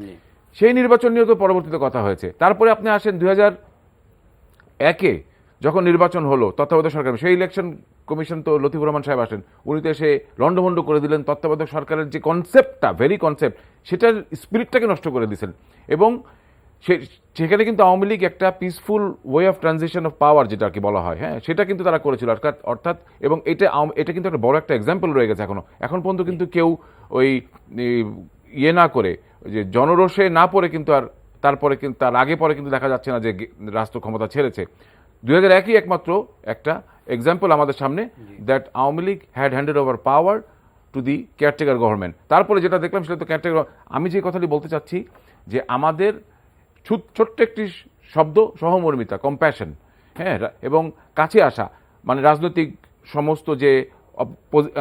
সেই নির্বাচন নিয়েও তো পরবর্তীতে কথা হয়েছে। তারপরে আপনি আসেন 2001-এ যখন নির্বাচন হলো তত্ত্বাবধায়ক সরকার, সেই ইলেকশন কমিশন তো লতিফুর রহমান সাহেব আসেন, উনি তো এসে লন্ডভন্ড করে দিলেন তত্ত্বাবধায়ক সরকারের যে কনসেপ্টটা, ভেরি কনসেপ্ট, সেটার স্পিরিটটাকে নষ্ট করে দিয়েছেন। এবং সেখানে কিন্তু আওয়ামী লীগ একটা peaceful way of transition of power যেটা আর কি বলা হয়, হ্যাঁ, সেটা কিন্তু তারা করেছিল অর্থাৎ। এবং এটা কিন্তু একটা বড় একটা এক্সাম্পল রয়ে গেছে এখন পর্যন্ত কিন্তু কেউ ওই ইয়ে না করে, যে জনরোষে না পড়ে কিন্তু আর তারপরে কিন্তু তার আগে পরে কিন্তু দেখা যাচ্ছে না যে রাষ্ট্র ক্ষমতা ছেড়েছে। 2001-ই একমাত্র একটা এক্সাম্পল আমাদের সামনে, that Awami League had handed over power to the caretaker government. তারপরে যেটা দেখলাম সেটা তো কেয়ারটেকার। আমি যে কথাটি বলতে চাচ্ছি যে আমাদের ছোট্ট একটি শব্দ, সহমর্মিতা, কম্প্যাশন, হ্যাঁ, এবং কাছে আসা, মানে রাজনৈতিক সমস্ত যে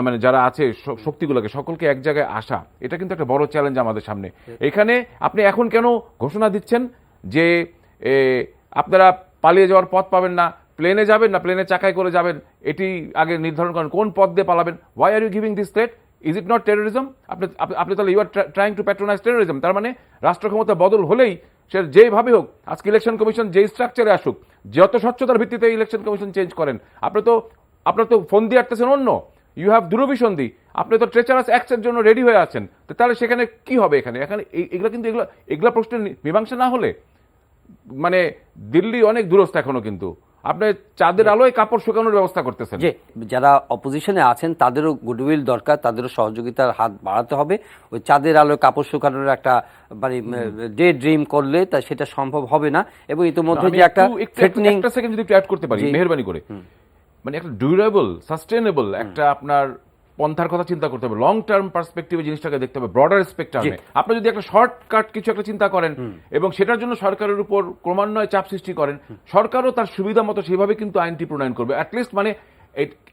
মানে যারা আছে শক্তিগুলোকে সকলকে এক জায়গায় আসা, এটা কিন্তু একটা বড় চ্যালেঞ্জ আমাদের সামনে। এখানে আপনি এখন কেন ঘোষণা দিচ্ছেন যে আপনারা পালিয়ে যাওয়ার পথ পাবেন না, প্লেনে যাবেন না প্লেনে চাকায় করে যাবেন, এটি আগে নির্ধারণ করেন কোন পথ দিয়ে পালাবেন। Why are you giving this threat? Is it not terrorism? আপনি তাহলে you are trying to patronize terrorism. তার মানে রাষ্ট্র ক্ষমতা বদল হলেই সে যেভাবে হোক, আজকে ইলেকশন কমিশন যেই স্ট্রাকচারে আসুক, যত স্বচ্ছতার ভিত্তিতে ইলেকশন কমিশন চেঞ্জ করেন, আপনার তো ফোন দিয়ে আটতেছেন অন্য, ইউ হ্যাভ দূরভিসন্ধি, আপনি তো ট্রেচারাস অ্যাক্টের জন্য রেডি হয়ে আছেন। তো তাহলে সেখানে কি হবে? এখানে এগুলা প্রশ্নের মীমাংসা না হলে, মানে দিল্লি অনেক দূরস্থ এখনো, কিন্তু আপনি চাঁদের আলোয় কাপড় শুকানোর ব্যবস্থা করতেছেন। যে যারা অপোজিশনে আছেন তাদেরও গুডউইল দরকার, তাদেরও সহযোগিতার হাত বাড়াতে হবে। ওই চাঁদের আলোয় কাপড় শুকানোর একটা মানে ডে ড্রিম করলে তা সেটা সম্ভব হবে না। এবং ইতিমধ্যে যে একটা থ্রেটনিং, একটা সেকেন্ড যদি একটু অ্যাড করতে পারি মেহেরবানি করে, মানে একটা ডিউরেবল, সাস্টেনেবল একটা আপনার পন্থার কথা চিন্তা করতে হবে, লং টার্ম পার্সপেক্টিভে জিনিসটাকে দেখতে হবে, ব্রডার স্পেকট্রামে। আপনি যদি একটা শর্টকাট কিছু একটা চিন্তা করেন এবং সেটার জন্য সরকারের উপর ক্রমান্বয়ে চাপ সৃষ্টি করেন, সরকারও তার সুবিধা মতো সেভাবে কিন্তু আইনটি প্রণয়ন করবে। অ্যাটলিস্ট মানে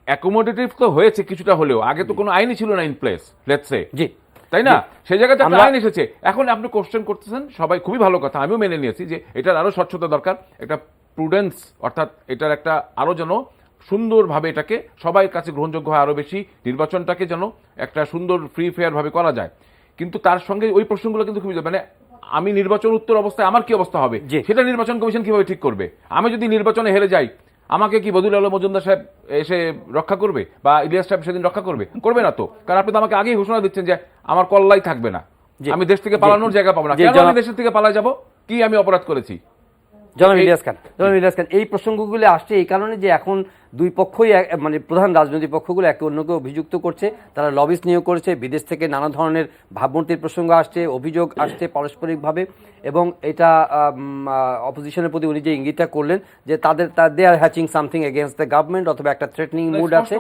অ্যাকোমোডেটিভ তো হয়েছে কিছুটা হলেও, আগে তো কোনো আইনই ছিল না ইন প্লেস, লেটস সে, তাই না? সেই জায়গাতে একটা আইন এসেছে। এখন আপনি কোশ্চেন করতেছেন, সবাই খুবই ভালো কথা, আমিও মেনে নিয়েছি যে এটার আরো স্বচ্ছতা দরকার, একটা প্রুডেন্স, অর্থাৎ এটার একটা আরো যেন সুন্দরভাবে এটাকে সবাই কাছে গ্রহণযোগ্য হয়, আরো বেশি নির্বাচনটাকে যেন একটা সুন্দর ফ্রি ফেয়ার ভাবে করা যায়। কিন্তু তার সঙ্গে ওই প্রশ্নগুলো কিন্তু খুবই, মানে আমি নির্বাচন উত্তর অবস্থায় আমার কি অবস্থা হবে সেটা নির্বাচন কমিশন কিভাবে ঠিক করবে? আমি যদি নির্বাচনে হেরে যাই, আমাকে কি বদিউল আলম মজুমদার সাহেব এসে রক্ষা করবে বা ইলিয়াস সাহেব সেদিন রক্ষা করবে না তো? কারণ আপনি তো আমাকে আগেই ঘোষণা দিচ্ছেন যে আমার কল্লাই থাকবে না, আমি দেশ থেকে পালানোর জায়গা পাবো না। কেন আমি দেশের থেকে পালা যাব? কি আমি অপরাধ করেছি? জনাব ইলিয়াস খান, এই প্রসঙ্গগুলো আসছে এই কারণে যে এখন দুই পক্ষই, মানে প্রধান রাজনৈতিক পক্ষগুলো একে অন্যকে অভিযুক্ত করছে, তারা লবিস্ট নিয়োগ করেছে, বিদেশ থেকে নানা ধরনের ভাবমূর্তির প্রসঙ্গ আসছে, অভিযোগ আসছে পারস্পরিকভাবে। এবং এটা অপোজিশনের প্রতি উনি যে ইঙ্গিতটা করলেন যে they are hatching something against the government, অথবা একটা থ্রেটনিং মুড আছে,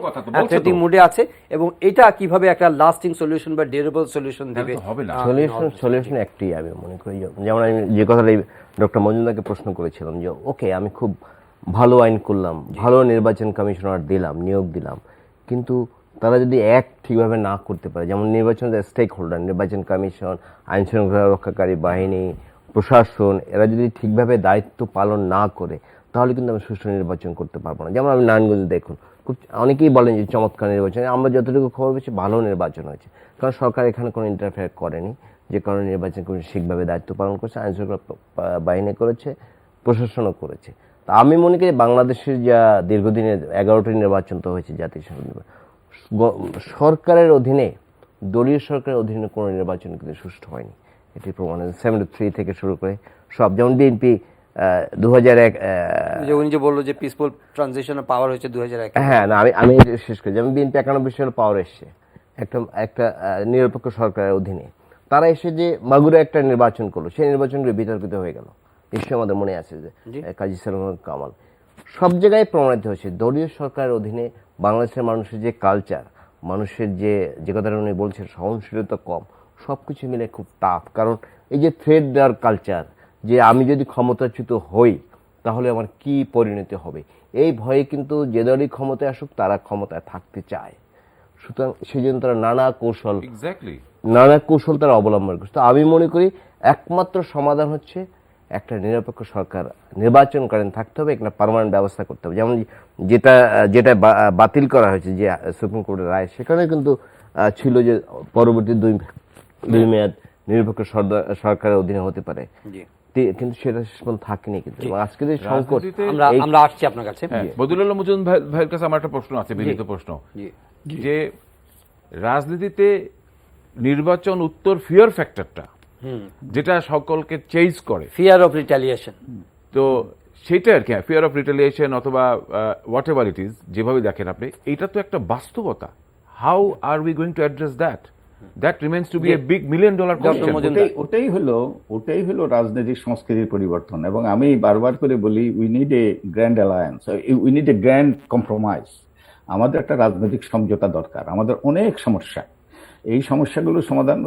থ্রেটনিং মুডে আছে, এবং এটা কিভাবে একটা লাস্টিং সলিউশন বা ডিউরেবল সলিউশন দেবে? সলিউশন একটাই আমি মনে করি, যেমন আমি যে কথাটা ডক্টর মজুমদারকে প্রশ্ন করেছিলাম যে ওকে আমি খুব ভালো আইন করলাম, ভালো নির্বাচন কমিশনার দিলাম, নিয়োগ দিলাম, কিন্তু তারা যদি ঠিকভাবে না করতে পারে, যেমন নির্বাচন স্টেক হোল্ডার, নির্বাচন কমিশন, আইন শৃঙ্খলা রক্ষাকারী বাহিনী, প্রশাসন, এরা যদি ঠিকভাবে দায়িত্ব পালন না করে তাহলে কিন্তু আমি সুষ্ঠু নির্বাচন করতে পারবো না। যেমন আমি নারায়ণগঞ্জে দেখুন, খুব অনেকেই বলেন যে চমৎকার নির্বাচন, আমরা যতটুকু খবর পেয়েছি ভালো নির্বাচন হয়েছে, কারণ সরকার এখানে কোনো ইন্টারফেয়ার করেনি, যে কারণে নির্বাচন কমিশন ঠিকভাবে দায়িত্ব পালন করছে, আইন শৃঙ্খলা বাহিনী করেছে, প্রশাসনও করেছে। তা আমি মনে করি বাংলাদেশের যা দীর্ঘদিনের 11টি নির্বাচন তো হয়েছে জাতীয় সংসদ, সরকারের অধীনে, দলীয় সরকারের অধীনে কোনো নির্বাচন কিন্তু সুষ্ঠু হয়নি। এটি প্রমাণ 73 থেকে শুরু করে সব, যেমন বিএনপি 2001, যে উনি যে বললো যে পিসফুল ট্রানজিশনে পাওয়ার হয়েছে 2001। হ্যাঁ না, আমি শেষ করি। যেমন বিএনপি 91 সালে পাওয়ার এসছে একটা নিরপেক্ষ সরকারের অধীনে। তারা এসে যে মাগুরা একটা নির্বাচন করলো, সেই নির্বাচনগুলো বিতর্কিত হয়ে গেল, নিশ্চয়ই আমাদের মনে আছে যে কাজী সালাম কামাল। সব জায়গায় প্রমাণিত হয়েছে দলীয় সরকারের অধীনে বাংলাদেশের মানুষের যে কালচার, মানুষের যে কথাটা উনি বলছেন সহনশীলতা কম, সব কিছু মিলে খুব টাফ। কারণ এই যে থ্রেড দেওয়ার কালচার, যে আমি যদি ক্ষমতাচ্যুত হই তাহলে আমার কি পরিণতি হবে, এই ভয়ে কিন্তু যে দলই ক্ষমতায় আসুক তারা ক্ষমতায় থাকতে চায়। সুতরাং সেই জন্য তারা নানা কৌশল তারা অবলম্বন করছে। তো আমি মনে করি একমাত্র সমাধান হচ্ছে একটা নিরপেক্ষ সরকার নির্বাচনকালীন থাকতে হবে, একটা পার্মানেন্ট ব্যবস্থা করতে হবে। যেমন যেটা বাতিল করা হয়েছে যে সুপ্রিম কোর্টের রায়, সেখানে কিন্তু ছিল যে পরবর্তী দুই মেয়াদ নিরপেক্ষ সরকারের অধীনে হতে পারে, কিন্তু সেটা থাকেনি। কিন্তু আজকে যে সংকট, আমরা আসছি আপনার কাছে। বদিউল মজুমদার ভাইয়ের কাছে আমার একটা প্রশ্ন আছে, বিনীত প্রশ্ন, যে রাজনীতিতে নির্বাচন উত্তর ফিয়ার ফ্যাক্টরটা যেটা সকলকে চেজ করে, ফিয়ার অফ রিটালিয়েশন, তো সেটা আর কি, ফিয়ার অফ রিটালিয়েশন অথবা হোয়াট এভার ইট ইজ, যেভাবে দেখেন আপনি, এটা তো একটা বাস্তবতা। How are we going to address that? That remains to be a big $1 million question. ওটাই হলো রাজনৈতিক সংস্কৃতির পরিবর্তন। এবং আমি বারবার করে বলি, we need a grand alliance, we need a grand compromise. আমাদের একটা রাজনৈতিক সমঝোতা দরকার। আমাদের অনেক সমস্যা, এই সমস্যাগুলো সমাধান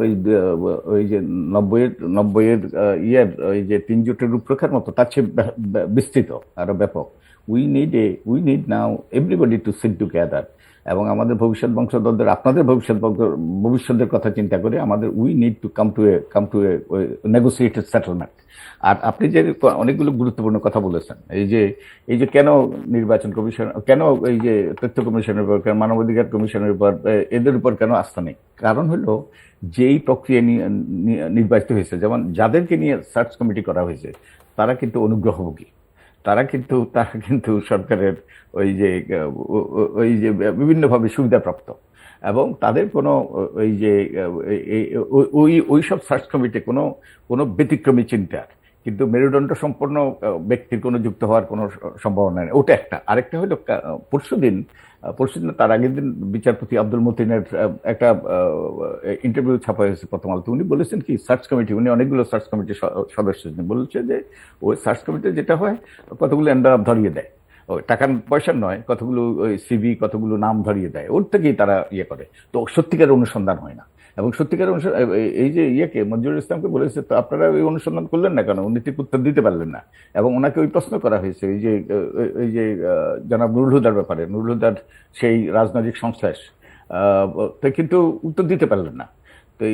ওই যে 90-এর ওই যে 3 জোটের রূপরেখার মতো, তার চেয়ে বিস্তৃত আরো ব্যাপক। We need now everybody two sit together. এবং আমাদের ভবিষ্যৎ বংশধরদের, আপনাদের ভবিষ্যতের কথা চিন্তা করে আমাদের we need to come to a negotiated settlement. আর আপনি যে অনেকগুলো গুরুত্বপূর্ণ কথা বলেছেন, এই যে কেন নির্বাচন কমিশন, কেন এই যে তথ্য কমিশনের উপর, কেন মানবাধিকার কমিশনের উপর, এদের উপর কেন আস্থা নেই? কারণ হলো যেই প্রক্রিয়া নির্বাচিত হয়েছে, যেমন যাদেরকে নিয়ে সার্চ কমিটি করা হয়েছে, তারা কিন্তু অনুগ্রহভোগী, তারা কিন্তু সরকারের ওই যে বিভিন্নভাবে সুবিধাপ্রাপ্ত, এবং তাদের কোনো ওই সব সার্চ কমিটি কোনো ব্যতিক্রমী চিন্তার, কিন্তু মেরুদণ্ড সম্পন্ন ব্যক্তির কোনো যুক্ত হওয়ার কোনো সম্ভাবনা নেই। ওটা একটা। আরেকটা হলো পরশুদিন তার আগের দিন বিচারপতি আব্দুল মতিনের একটা ইন্টারভিউ ছাপা হয়েছে প্রথম আলোতে। উনি বলেছেন কি, সার্চ কমিটি, উনি অনেকগুলো সার্চ কমিটির সদস্য বলছে যে ওই সার্চ কমিটি যেটা হয়, কতগুলো এন্ডারাপ ধরিয়ে দেয়, ওই টাকা পয়সার নয়, কতগুলো ওই সিভি, কতগুলো নাম ধরিয়ে দেয়, ওর থেকেই তারা ইয়ে করে। তো সত্যিকার অনুসন্ধান হয় না। এবং সত্যিকার এই যে মঞ্জুরুল ইসলামকে বলেছে, তো আপনারা ওই অনুসন্ধান করলেন না কেন? উনি ঠিক উত্তর দিতে পারলেন না। এবং ওনাকে ওই প্রশ্ন করা হয়েছে এই যে জনাব নুরুল হুদার ব্যাপারে, নুরুল হুদার সেই রাজনৈতিক সংশ্লেষ, তো কিন্তু উত্তর দিতে পারলেন না। তো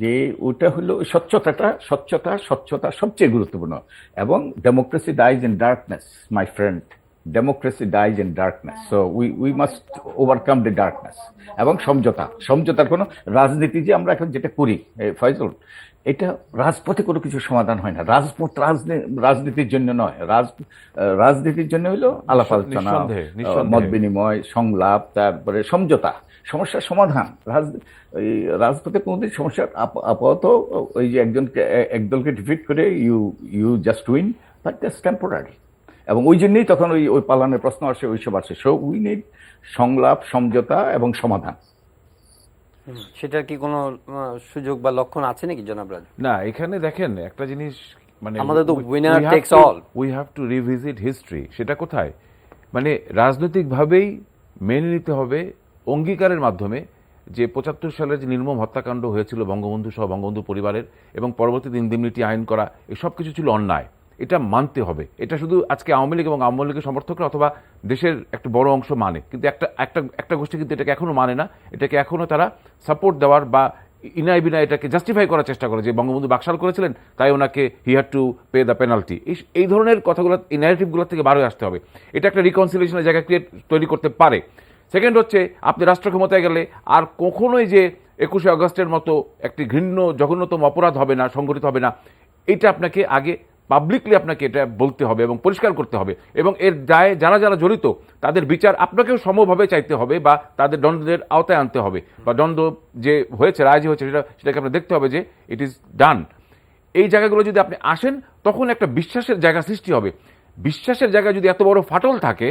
যে ওটা হলো স্বচ্ছতা সবচেয়ে গুরুত্বপূর্ণ। এবং democracy dies in darkness, my friend, democracy dies in darkness. So we must overcome the darkness. এবং সমঝোতার কোনো রাজনীতি যে আমরা এখন যেটা করি, ফয়জল, এটা রাজপথে কোনো কিছু সমাধান হয় না। রাজপথ রাজনীতির জন্য নয়, রাজনীতির জন্য হলো আলাপ আলোচনা, মত বিনিময়, সংলাপ, তারপরে সমস্যার সমাধান। রাজপথে কোনোদিন সমস্যার আপাতত ওই যে একদলকে ডিফিট করে you just win, but just temporary. এবং ওই জন্যই তখন ওই পালানের প্রশ্ন আসে, ওইসব আসে। সো উই নিড সংলাপ, সমঝোতা এবং সমাধান। সেটার কি কোনো সুযোগ বা লক্ষণ আছে নাকি জনাব রাজু? না, এখানে দেখেন একটা জিনিস, মানে আমাদের তো winner tax all, we have to revisit history. সেটা কোথায়? মানে রাজনৈতিকভাবেই মেনে নিতে হবে অঙ্গীকারের মাধ্যমে যে 75 সালের যে নির্মম হত্যাকাণ্ড হয়েছিল বঙ্গবন্ধু সহ বঙ্গবন্ধু পরিবারের, এবং পরবর্তী ইনডেমনিটি আইন করা, এসব কিছু ছিল অন্যায়। এটা মানতে হবে। এটা শুধু আজকে আওয়ামী লীগ এবং আওয়ামী লীগের সমর্থকরা অথবা দেশের একটা বড় অংশ মানে, কিন্তু একটা গোষ্ঠী কিন্তু এটাকে এখনো মানে না। এটাকে এখনো তারা সাপোর্ট দেওয়ার বা ইনায় বিনা এটাকে জাস্টিফাই করার চেষ্টা করে যে বঙ্গবন্ধু বাকশাল করেছিলেন, তাই ওনাকে he had to pay the penalty. এই ধরনের কথাগুলো, এই ন্যারেটিভগুলো থেকে বার হয়ে আসতে হবে। এটা একটা রিকনসিলিয়েশনের জায়গা তৈরি করতে পারে। সেকেন্ড হচ্ছে, আপনি রাষ্ট্র ক্ষমতায় গেলে আর কখনোই যে 21শে আগস্টের মতো একটি ঘৃণ্য জঘন্যতম অপরাধ হবে না, সংঘটিত হবে না, এটা আপনাকে আগে পাবলিকলি আপনাকে এটা বলতে হবে এবং পরিষ্কার করতে হবে, এবং এর দায়ে যারা যারা জড়িত তাদের বিচার আপনাকেও সমভাবে চাইতে হবে, বা তাদের দণ্ডের আওতায় আনতে হবে, বা দণ্ড যে হয়েছে, রায় যে হয়েছে সেটাকে আপনার দেখতে হবে যে ইট ইজ ডান। এই জায়গাগুলো যদি আপনি আসেন, তখন একটা বিশ্বাসের জায়গা সৃষ্টি হবে। বিশ্বাসের জায়গায় যদি এত বড় ফাটল থাকে,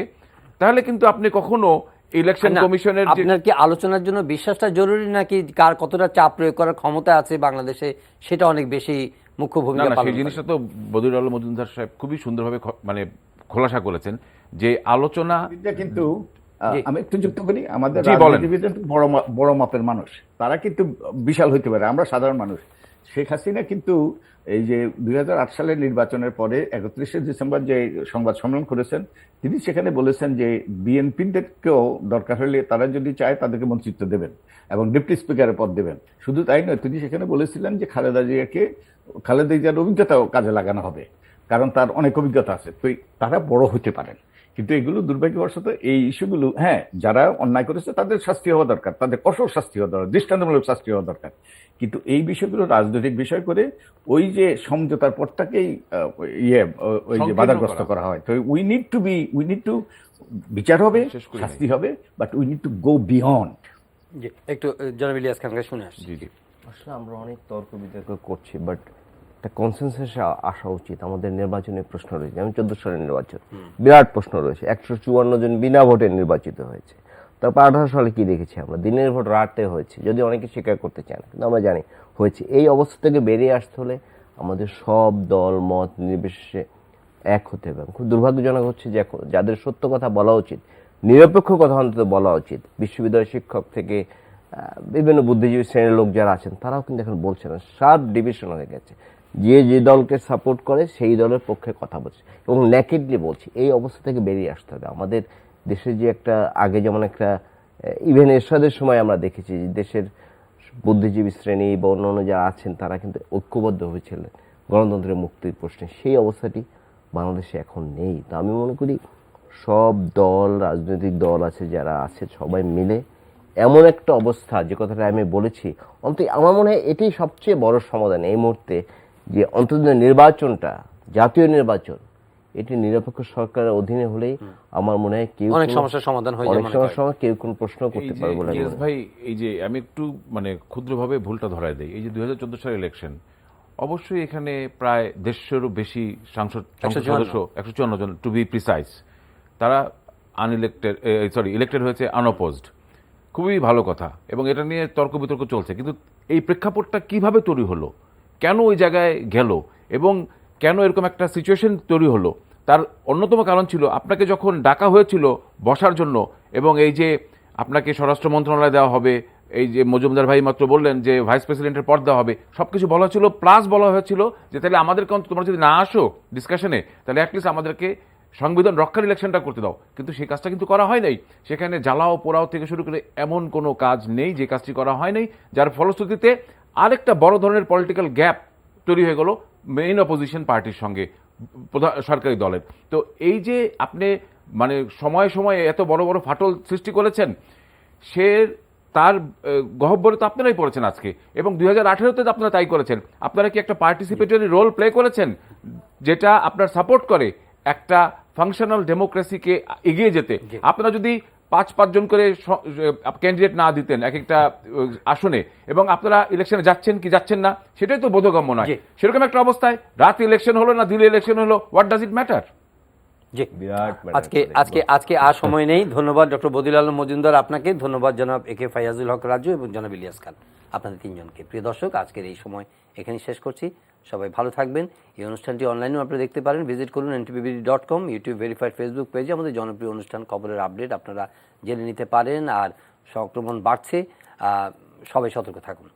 তাহলে কিন্তু আপনি কখনো ইলেকশন কমিশনের আপনার কি আলোচনার জন্য বিশ্বাসটা জরুরি, নাকি কার কতটা চাপ প্রয়োগ করার ক্ষমতা আছে বাংলাদেশে সেটা অনেক বেশি মুখ্য ভূমিকা পালন করে? সেই জিনিসটা তো বদিউল আলম মজুমদার সাহেব খুবই সুন্দরভাবে মানে খোলাসা করেছেন যে আলোচনা কিন্তু আমি একটু যুক্ত করি, আমাদের জি, বলেন। রাজনীতিবিদরা তো বড় মাপের মানুষ, তারা কিন্তু বিশাল হইতে পারে, আমরা সাধারণ মানুষ। শেখ হাসিনা কিন্তু এই যে 2008 সালের নির্বাচনের পরে 31শে ডিসেম্বর যে সংবাদ সম্মেলন করেছেন, তিনি সেখানে বলেছেন যে বিএনপিদেরকেও দরকার হলে তারা যদি চায় তাদেরকে মন্ত্রিত্ব দেবেন এবং ডেপুটি স্পিকারের পদ দেবেন। শুধু তাই নয়, তিনি সেখানে বলেছিলেন যে খালেদা জিয়ার অভিজ্ঞতাও কাজে লাগানো হবে, কারণ তার অনেক অভিজ্ঞতা আছে, তো তারা বড় হতে পারেন। কিন্তু এগুলো দুর্ভাগ্যবশত এই ইস্যুগুলো, হ্যাঁ, যারা অন্যায় করেছে তাদের শাস্তি হওয়া দরকার, তাদের কঠোর শাস্তি হওয়া দরকার, দৃষ্টান্তমূলক শাস্তি হওয়া দরকার। কিন্তু এই বিষয়গুলো রাজনৈতিক বিষয় করে ওই যে সমঝোতার পরটাকেই ওই যে বাধাগ্রস্ত করা হয়। তো উই নিড টু বিচার হবে, শাস্তি হবে, but we need to go beyond. একটু জনাব ইলিয়াস খানকে শুনে আসছি। জি জি, আসলে আমরা অনেক তর্ক বিতর্ক করছি, বাট একটা কনসেনসাসে আসা উচিত। আমাদের নির্বাচনের প্রশ্ন রয়েছে, যেমন 14 সালের নির্বাচন, বিরাট প্রশ্ন রয়েছে, 154 জন বিনা ভোটে নির্বাচিত হয়েছে। তারপর 18 সালে কি দেখেছি আমরা, দিনের ভোট রাতে হয়েছে, যদি অনেকে স্বীকার করতে চান, কিন্তু আমরা জানি হয়েছে। এই অবস্থা থেকে বেরিয়ে আসতে হলে আমাদের সব দল মত নির্বিশেষে এক হতে হবে। খুব দুর্ভাগ্যজনক হচ্ছে যে যাদের সত্য কথা বলা উচিত, নিরপেক্ষ কথা অন্তত বলা উচিত, বিশ্ববিদ্যালয় শিক্ষক থেকে বিভিন্ন বুদ্ধিজীবী শ্রেণীর লোক যারা আছেন, তারাও কিন্তু এখন বলছে না। সাব ডিভিশন হয়ে গেছে, যে দলকে সাপোর্ট করে সেই দলের পক্ষে কথা বলছে এবং ন্যাকেডলি বলছি। এই অবস্থা থেকে বেরিয়ে আসতে হবে। আমাদের দেশে যে একটা আগে যেমন একটা ইভেন এরশাদের সময় আমরা দেখেছি যে দেশের বুদ্ধিজীবী শ্রেণী বা অন্যান্য যারা আছেন তারা কিন্তু ঐক্যবদ্ধ হয়েছিলেন গণতন্ত্রের মুক্তির প্রশ্নে। সেই অবস্থাটি বাংলাদেশে এখন নেই। তো আমি মনে করি সব দল, রাজনৈতিক দল আছে যারা আছে, সবাই মিলে এমন একটা অবস্থা, যে কথাটা আমি বলেছি, অন্তত আমার মনে হয় এটাই সবচেয়ে বড় সমাধান এই মুহূর্তে, যে অন্তত নির্বাচনটা, জাতীয় নির্বাচন, এটি নিরপেক্ষ সরকারের অধীনে হলেই আমার মনে হয় কেউ অনেক সমস্যার সমাধান হয়ে যাবে, অনেক সময় কেউ কোনো প্রশ্ন করতে পারবে বলে। ভাই, এই যে আমি একটু মানে ক্ষুদ্রভাবে ভুলটা ধরায় দেই, এই যে 2014 সালের ইলেকশন, অবশ্যই এখানে প্রায় 150-এরও বেশি সংসদ সদস্য, 154 জন টু বি প্রিসাইজ, তারা ইলেক্টেড হয়েছে আনঅপোজড। খুবই ভালো কথা, এবং এটা নিয়ে তর্ক বিতর্ক চলছে। কিন্তু এই প্রেক্ষাপটটা কিভাবে তৈরি হলো, কেন ওই জায়গায় গেল, এবং কেন এরকম একটা সিচুয়েশন তৈরি হলো, তার অন্যতম কারণ ছিল আপনাকে যখন ডাকা হয়েছিল বসার জন্য, এবং এই যে আপনাকে স্বরাষ্ট্র মন্ত্রণালয় দেওয়া হবে, এই যে মজুমদার ভাই মাত্র বললেন যে ভাইস প্রেসিডেন্টের পদ দেওয়া হবে, সবকিছু বলা হয়েছিল, প্লাস বলা হয়েছিল যে তাহলে আমাদেরকে তোমরা যদি না আসো ডিসকাশনে, তাহলে অ্যাটলিস্ট আমাদেরকে সংবিধান রক্ষার ইলেকশনটা করতে দাও। কিন্তু সেই কাজটা কিন্তু করা হয় নাই। সেখানে জ্বালাও পোড়াও থেকে শুরু করে এমন কোনো কাজ নেই যে কাজটি করা হয় নাই, যার ফলশ্রুতিতে আরেকটা বড় ধরনের পলিটিক্যাল গ্যাপ তৈরি হয়ে গেল মেইন অপোজিশন পার্টির সঙ্গে সরকারি দলের। তো এই যে আপনি মানে সময়ে সময়ে এত বড় বড় ফাটল সৃষ্টি করেছেন, তার গহ্বরে তো আপনারাই পড়েছেন আজকে, এবং 2018-তে আপনারা তাই করেছেন। আপনারা কি একটা পার্টিসিপেটরি রোল প্লে করেছেন, যেটা আপনার সাপোর্ট করে একটা ফাংশনাল ডেমোক্রেসিকে এগিয়ে যেতে? আপনারা যদি 5-5 জন করে ক্যান্ডিডেট না দিতেন এক একটা আসনে, এবং আপনারা ইলেকশনে যাচ্ছেন কি যাচ্ছেন না সেটাই তো বোধগম্য নয়। সেরকম একটা অবস্থায় রাত ইলেকশন হলো না দিলে ইলেকশন হলো, হোয়াট ডাজ ইট ম্যাটার? আজকে আর সময় নেই। ধন্যবাদ ডক্টর বদিউল আলম মজুমদার আপনাকে, ধন্যবাদ জনাব একে ফায়াজুল হক রাজু এবং জনাব ইলিয়াস খান, আপনাদের তিনজনকে। প্রিয় দর্শক, আজকের এই সময় এখানেই শেষ করছি। সবাই ভালো থাকবেন। এই অনুষ্ঠানটি অনলাইনেও আপনারা দেখতে পারেন, ভিজিট করুন ntbb.com, ইউটিউব ভেরিফাইড ফেসবুক পেজে আমাদের জনপ্রিয় অনুষ্ঠান খবরের আপডেট আপনারা জেনে নিতে পারেন। আর সংক্রমণ বাড়ছে, সবাই সতর্ক থাকুন।